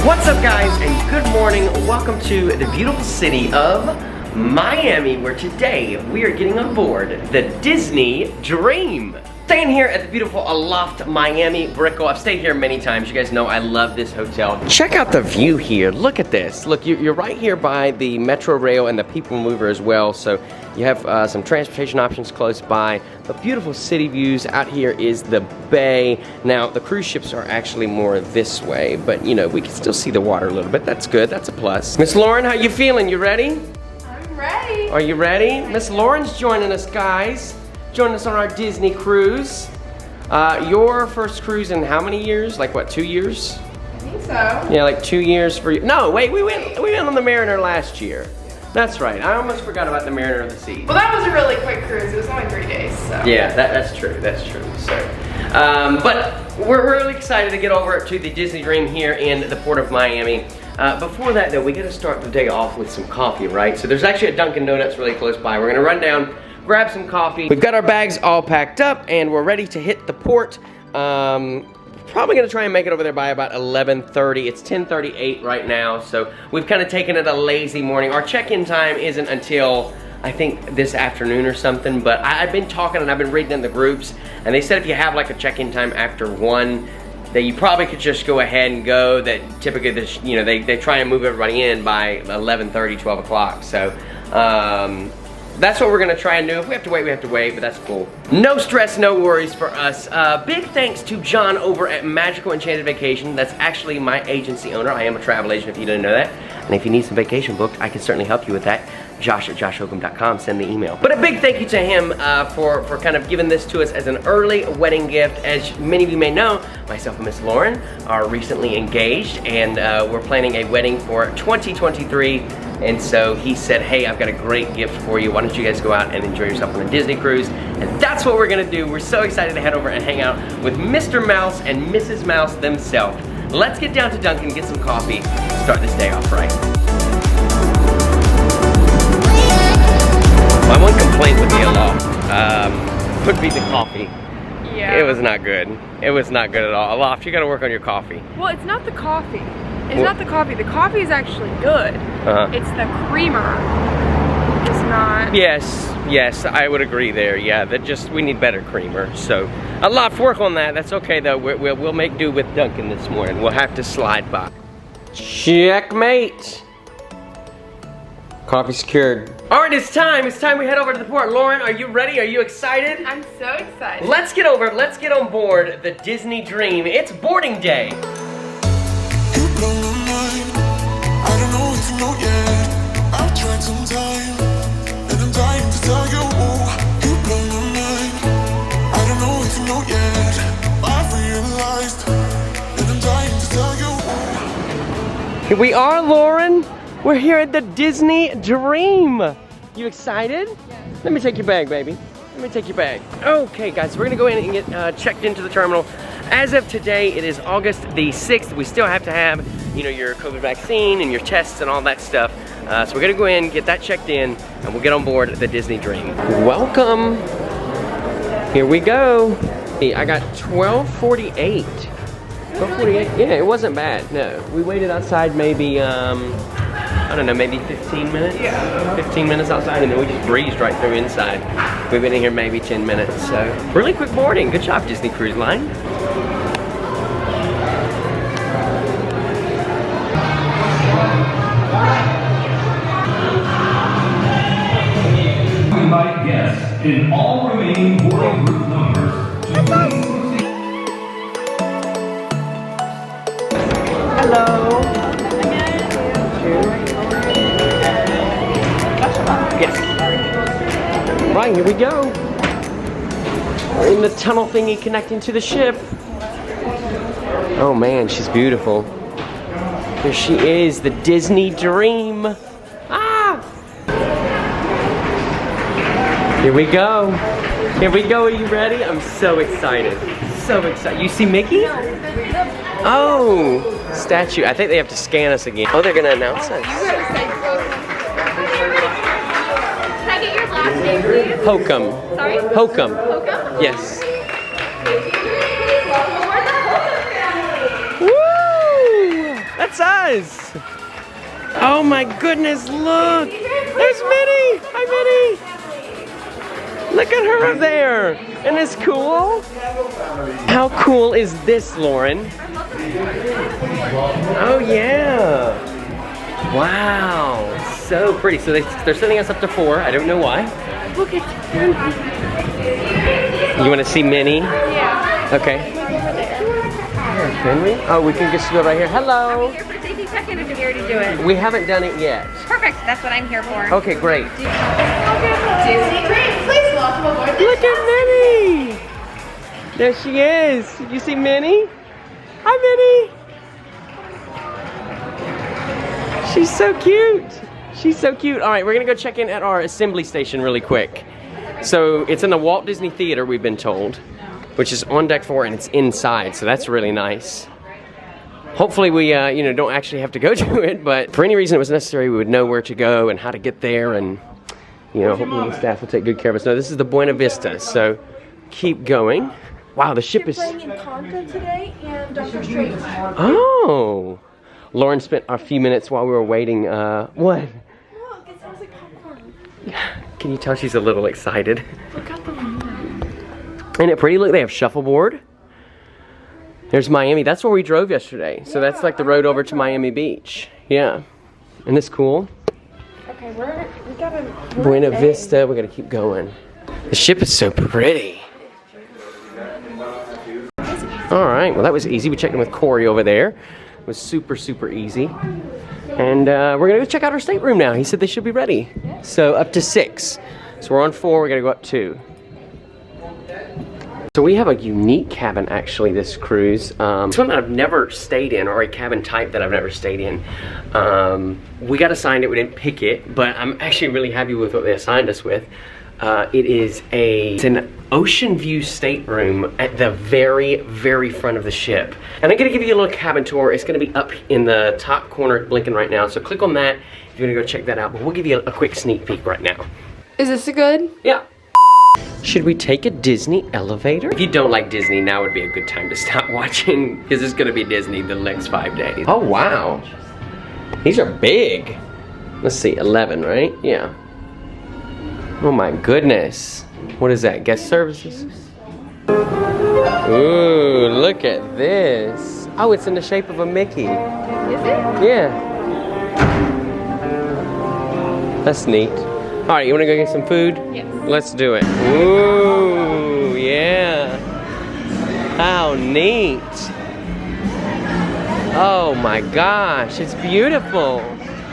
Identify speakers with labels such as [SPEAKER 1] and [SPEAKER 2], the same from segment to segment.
[SPEAKER 1] What's up, guys, and good morning. Welcome to the beautiful city of Miami, where today we are getting on board the Disney Dream. Staying here at the beautiful Aloft Miami Brickell. I've stayed here many times. You guys know I love this hotel. Check out the view here. Look at this. Look, you're right here by the Metro Rail and the People Mover as well. So you have some transportation options close by. But beautiful city views. Out here is the bay. Now, the cruise ships are actually more this way, but you know, we can still see the water a little bit. That's good. That's a plus. Miss Lauren, how you feeling? You ready?
[SPEAKER 2] I'm ready.
[SPEAKER 1] Are you ready? Miss Lauren's joining us, guys. Joining us on our Disney cruise. Your first cruise in how many years? Like what, 2 years?
[SPEAKER 2] I think so.
[SPEAKER 1] Yeah, like 2 years for you. No, wait, we went on the Mariner last year. That's right. I almost forgot about the Mariner of the Seas.
[SPEAKER 2] Well, that was a really quick cruise. It was only 3 days, so.
[SPEAKER 1] Yeah, that's true. That's true. So, but we're really excited to get over to the Disney Dream here in the Port of Miami. Before that, though, we got to start the day off with some coffee, right? So there's actually a Dunkin' Donuts really close by. We're gonna run down, grab some coffee. We've got our bags all packed up and we're ready to hit the port. Probably gonna try and make it over there by about 11:30. It's 10:38 right now, so we've kind of taken it a lazy morning. Our check-in time isn't until I think this afternoon or something, but I've been talking and I've been reading in the groups, and they said if you have like a check-in time after 1, that you probably could just go ahead and go. That typically this, you know, they try and move everybody in by 11:30, 12 o'clock. So that's what we're gonna try and do. If we have to wait, but that's cool. No stress, no worries for us. Big thanks to John over at Magical Enchanted Vacation. That's actually my agency owner. I am a travel agent if you didn't know that. And if you need some vacation booked, I can certainly help you with that. Josh@joshhocum.com, send the email. But a big thank you to him for kind of giving this to us as an early wedding gift. As many of you may know, myself and Miss Lauren are recently engaged, and we're planning a wedding for 2023. And so he said, hey, I've got a great gift for you. Why don't you guys go out and enjoy yourself on a Disney cruise? And that's what we're gonna do. We're so excited to head over and hang out with Mr. Mouse and Mrs. Mouse themselves. Let's get down to Dunkin', get some coffee, start this day off right. My one complaint with the Aloft would be the coffee.
[SPEAKER 2] Yeah.
[SPEAKER 1] It was not good. It was not good at all. Aloft, you gotta work on your coffee.
[SPEAKER 2] Well, it's not the coffee. It's not the coffee. The coffee is actually good. It's the creamer. It's not. Yes, I would agree there. Yeah, we need better creamer. So, Aloft, work on that. That's okay though. We'll make do with Dunkin' this morning. We'll have to slide by. Checkmate. Coffee secured. All right, it's time we head over to the port. Lauren, are you ready? Are you excited? I'm so excited.
[SPEAKER 1] Let's get on board the Disney Dream. It's boarding day. Here we are, Lauren. We're here at the Disney Dream. You excited?
[SPEAKER 2] Yes.
[SPEAKER 1] Let me take your bag, baby. Let me take your bag. Okay, guys, we're gonna go in and get checked into the terminal. As of today, it is August the 6th. We still have to have, you know, your COVID vaccine and your tests and all that stuff. So we're gonna go in, get that checked in, and we'll get on board the Disney Dream. Welcome. Here we go. Hey, I got 12:48. 12:48. Yeah, it wasn't bad. No, we waited outside maybe I don't know, maybe 15 minutes? Yeah. 15 minutes outside, and then we just breezed right through inside. We've been in here maybe 10 minutes, so really quick boarding. Good job, Disney Cruise Line.
[SPEAKER 3] We invite guests in all remaining boarding group numbers to please.
[SPEAKER 1] Hello. Yes. Right, here we go. We're in the tunnel thingy connecting to the ship. Oh man, she's beautiful. Here she is, the Disney Dream. Ah! Here we go. Here we go, are you ready? I'm so excited. So excited. You see Mickey? Oh, statue. I think they have to scan us again. Oh, they're gonna announce us.
[SPEAKER 2] Last name, please.
[SPEAKER 1] Hocum.
[SPEAKER 2] Sorry?
[SPEAKER 1] Hocum.
[SPEAKER 2] Hocum?
[SPEAKER 1] Yes. Woo! That's us. Oh my goodness, look. There's Minnie. Hi, Minnie. Look at her up there. Isn't this cool? How cool is this, Lauren? Oh yeah. Wow. So pretty. So they're sending us up to 4. I don't know why.
[SPEAKER 2] Look at
[SPEAKER 1] You want to see Minnie?
[SPEAKER 2] Yeah.
[SPEAKER 1] Okay. Can we? Oh, we can just go right here. Hello.
[SPEAKER 4] I'm here for safety check-in if you're here to do it.
[SPEAKER 1] We haven't done it yet.
[SPEAKER 4] Perfect, that's what I'm here for.
[SPEAKER 1] Okay, great.
[SPEAKER 4] Disney Dream, please welcome aboard.
[SPEAKER 1] Look at Minnie. There she is. You see Minnie? Hi, Minnie. She's so cute. She's so cute. All right, we're gonna go check in at our assembly station really quick. So it's in the Walt Disney Theater, we've been told, which is on deck 4 and it's inside, so that's really nice. Hopefully we, don't actually have to go to it, but for any reason it was necessary, we would know where to go and how to get there, and, hopefully the staff will take good care of us. No, this is the Buena Vista, so keep going. Wow, the ship is...
[SPEAKER 2] playing Encanto today and Doctor Strange.
[SPEAKER 1] Oh! Lauren spent a few minutes while we were waiting, what?
[SPEAKER 2] Look, it sounds like popcorn.
[SPEAKER 1] Can you tell she's a little excited?
[SPEAKER 2] Look at the window.
[SPEAKER 1] Isn't it pretty? Look, they have shuffleboard. There's Miami. That's where we drove yesterday. So that's like the road over to Miami Beach. Yeah. Isn't this cool?
[SPEAKER 2] Okay, we gotta...
[SPEAKER 1] Buena Vista. We gotta keep going. The ship is so pretty. All right. Well, that was easy. We checked in with Corey over there. It was super, super easy. And we're gonna go check out our stateroom now. He said they should be ready. So up to 6. So we're on 4. We gotta go up 2. So we have a unique cabin actually this cruise. It's one that I've never stayed in, or a cabin type that I've never stayed in. We got assigned it, we didn't pick it, but I'm actually really happy with what they assigned us with. It's an ocean view stateroom at the very, very front of the ship. And I'm gonna give you a little cabin tour. It's gonna be up in the top corner blinking right now. So click on that if you're gonna go check that out, but we'll give you a quick sneak peek right now.
[SPEAKER 2] Is this good?
[SPEAKER 1] Yeah. Should we take a Disney elevator? If you don't like Disney, now would be a good time to stop watching, because it's gonna be Disney the next 5 days. Oh wow, these are big. Let's see, 11, right? Yeah. Oh my goodness. What is that, guest services? Ooh, look at this. Oh, it's in the shape of a Mickey.
[SPEAKER 2] Is it?
[SPEAKER 1] Yeah. That's neat. All right, you wanna go get some food?
[SPEAKER 2] Yes.
[SPEAKER 1] Let's do it. Ooh, yeah. How neat. Oh my gosh, it's beautiful.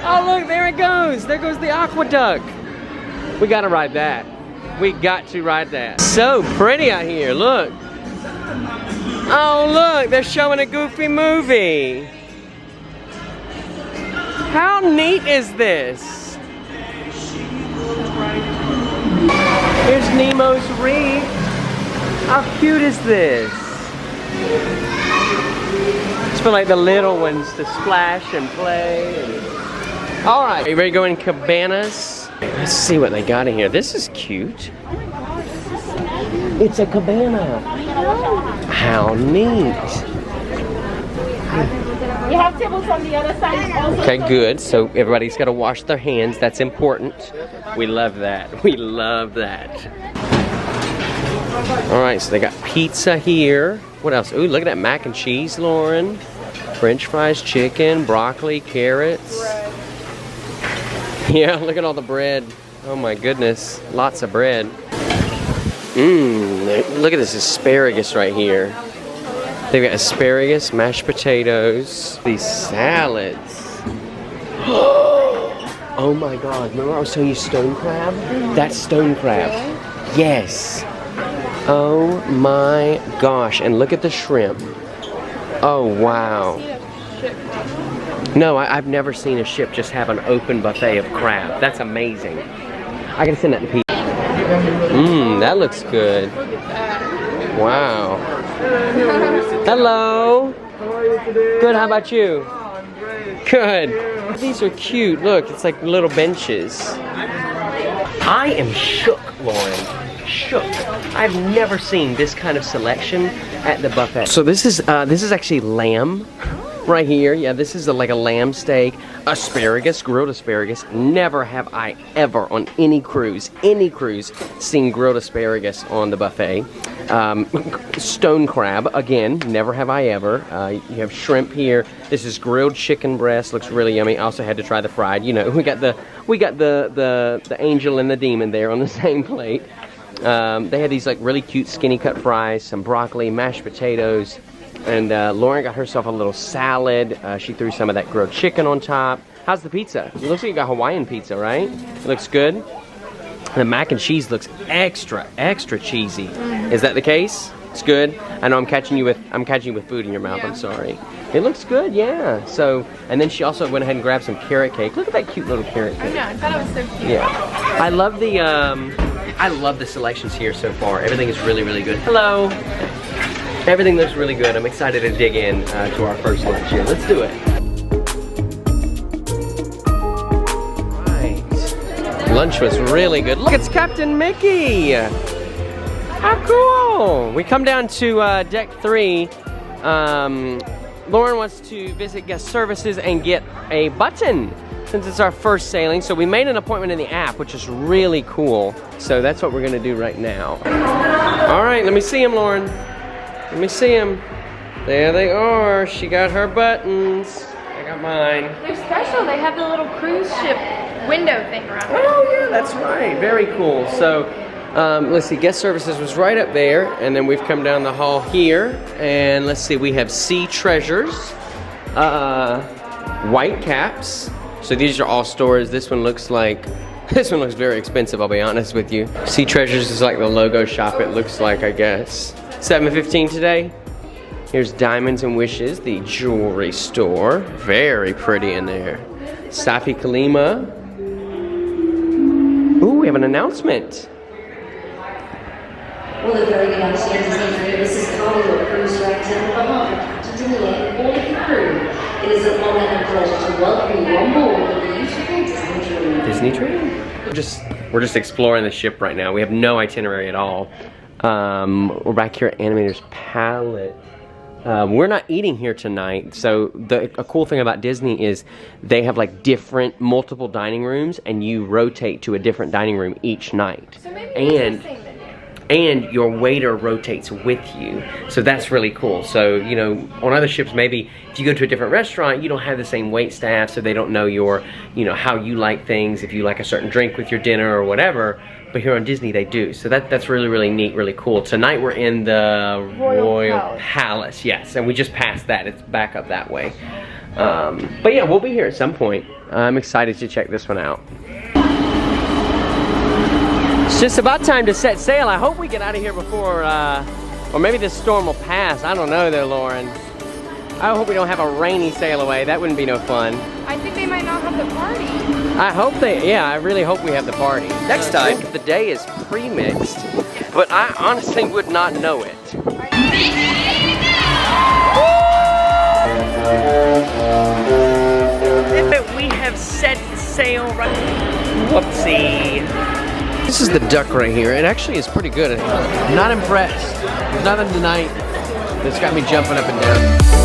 [SPEAKER 1] Oh look, there it goes. There goes the aqueduct. We gotta ride that. We got to ride that. So pretty out here, look. Oh look, they're showing a Goofy movie. How neat is this? Here's Nemo's Reef. How cute is this? It's for like the little ones to splash and play. All right, are you ready to go in Cabanas? Let's see what they got in here. This is cute. It's a cabana. How neat.
[SPEAKER 4] You have tables on the other side also.
[SPEAKER 1] Okay, good. So everybody's got to wash their hands. That's important. We love that. We love that. All right, so they got pizza here. What else? Ooh, look at that mac and cheese, Lauren. French fries, chicken, broccoli, carrots. Yeah, look at all the bread. Oh my goodness, lots of bread. Look at this asparagus right here. They've got asparagus, mashed potatoes, these salads. Oh my God, remember I was telling you stone crab? That's stone crab. Yes. Oh my gosh, and look at the shrimp. Oh wow. No, I've never seen a ship just have an open buffet of crab. That's amazing. I gotta send that to Pete. That looks good. Wow. Hello.
[SPEAKER 5] How are you today?
[SPEAKER 1] Good, how about you?
[SPEAKER 5] Oh, I'm great.
[SPEAKER 1] Good. These are cute. Look, it's like little benches. I am shook, Lauren. Shook. I've never seen this kind of selection at the buffet. So this is actually lamb. right here. Yeah, this is like a lamb steak, asparagus, grilled asparagus. Never have I ever on any cruise, seen grilled asparagus on the buffet. Stone crab, again, never have I ever. You have shrimp here. This is grilled chicken breast, looks really yummy. I also had to try the fried. You know, we got the angel and the demon there on the same plate. They had these like really cute skinny cut fries, some broccoli, mashed potatoes, and Lauren got herself a little salad. She threw some of that grilled chicken on top. How's the pizza? It looks like you got Hawaiian pizza, right? It looks good. The mac and cheese looks extra cheesy. Is that the case? It's good. I know I'm catching you with food in your mouth. Yeah. I'm sorry. It looks good, yeah. So, and then she also went ahead and grabbed some carrot cake. Look at that cute little carrot cake.
[SPEAKER 2] I know. I thought it was so cute.
[SPEAKER 1] Yeah. I love the selections here so far. Everything is really good. Hello. Everything looks really good. I'm excited to dig in to our first lunch here. Let's do it. Lunch was really good. Look, it's Captain Mickey. How cool. We come down to deck 3. Lauren wants to visit guest services and get a button since it's our first sailing. So we made an appointment in the app, which is really cool. So that's what we're gonna do right now. All right, let me see him, Lauren. Let me see him. There they are. She got her buttons. I got mine.
[SPEAKER 2] They're special. They have the little cruise ship window thing around it.
[SPEAKER 1] Oh yeah, that's right. Very cool. So let's see, guest services was right up there, and then we've come down the hall here, and let's see, we have sea treasures, white caps. So these are all stores. This one looks very expensive, I'll be honest with you. Sea treasures is like the logo shop, it looks like, I guess. $7.15 today. Here's Diamonds and Wishes, the jewelry store. Very pretty in there. Safi Kalima. Ooh, we have an announcement.
[SPEAKER 6] Well, the very youngsters and this is Carnival Cruise Director on behalf of Captain Daniel and all of the crew. It is an honor and pleasure to welcome you on board the beautiful Disney Dream.
[SPEAKER 1] We're just exploring the ship right now. We have no itinerary at all. We're back here at Animators Palette. We're not eating here tonight, so a cool thing about Disney is they have like multiple dining rooms, and you rotate to a different dining room each night.
[SPEAKER 2] So maybe
[SPEAKER 1] and your waiter rotates with you, so that's really cool. So, you know, on other ships, maybe if you go to a different restaurant, you don't have the same wait staff, so they don't know how you like things, if you like a certain drink with your dinner or whatever. But here on Disney, they do. So that's really neat, really cool. Tonight we're in the Royal Palace, yes, and we just passed that. It's back up that way. But yeah, we'll be here at some point. I'm excited to check this one out. It's just about time to set sail. I hope we get out of here before, or maybe this storm will pass. I don't know though, Lauren. I hope we don't have a rainy sail away. That wouldn't be no fun.
[SPEAKER 2] I think they might not have the party.
[SPEAKER 1] I really hope we have the party. Next time, the day is pre-mixed, but I honestly would not know it. We have set sail right. Whoopsie. This is the duck right here. It actually is pretty good. I'm not impressed. There's nothing tonight that's got me jumping up and down.